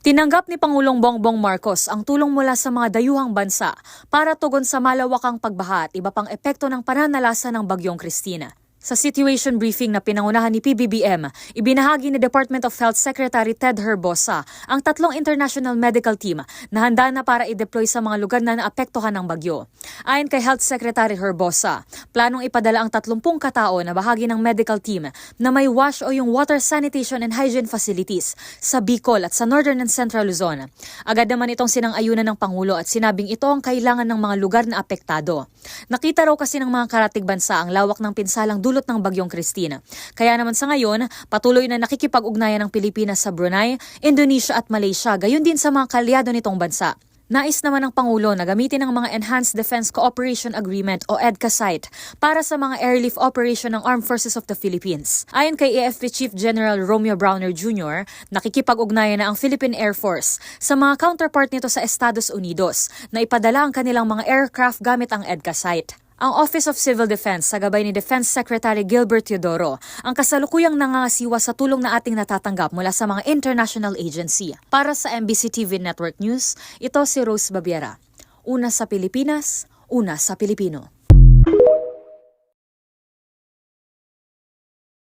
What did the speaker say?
Tinanggap ni Pangulong Bongbong Marcos ang tulong mula sa mga dayuhang bansa para tugon sa malawakang pagbaha at iba pang epekto ng pananalasa ng Bagyong Cristina. Sa situation briefing na pinangunahan ni PBBM, ibinahagi ni Department of Health Secretary Ted Herbosa ang 3 international medical team na handa na para i-deploy sa mga lugar na naapektuhan ng bagyo. Ayon kay Health Secretary Herbosa, planong ipadala ang 30 katao na bahagi ng medical team na may WASH o yung Water Sanitation and Hygiene Facilities sa Bicol at sa Northern and Central Luzon. Agad naman itong sinang-ayunan ng Pangulo at sinabing ito ang kailangan ng mga lugar na apektado. Nakita raw kasi ng mga karatig bansa ang lawak ng pinsalang dulot ng Bagyong Cristina. Kaya naman sa ngayon, patuloy na nakikipag-ugnayan ng Pilipinas sa Brunei, Indonesia at Malaysia, gayon din sa mga kalyado nitong bansa. Nais naman ng Pangulo na gamitin ang mga Enhanced Defense Cooperation Agreement o EDCA site para sa mga airlift operation ng Armed Forces of the Philippines. Ayon kay AFP Chief General Romeo Browner Jr., nakikipag-ugnayan na ang Philippine Air Force sa mga counterpart nito sa Estados Unidos na ipadala ang kanilang mga aircraft gamit ang EDCA site. Ang Office of Civil Defense sa gabay ni Defense Secretary Gilbert Teodoro ang kasalukuyang nangangasiwa sa tulong na ating natatanggap mula sa mga international agency. Para sa MBC TV Network News, ito si Rose Babiera. Una sa Pilipinas, una sa Pilipino.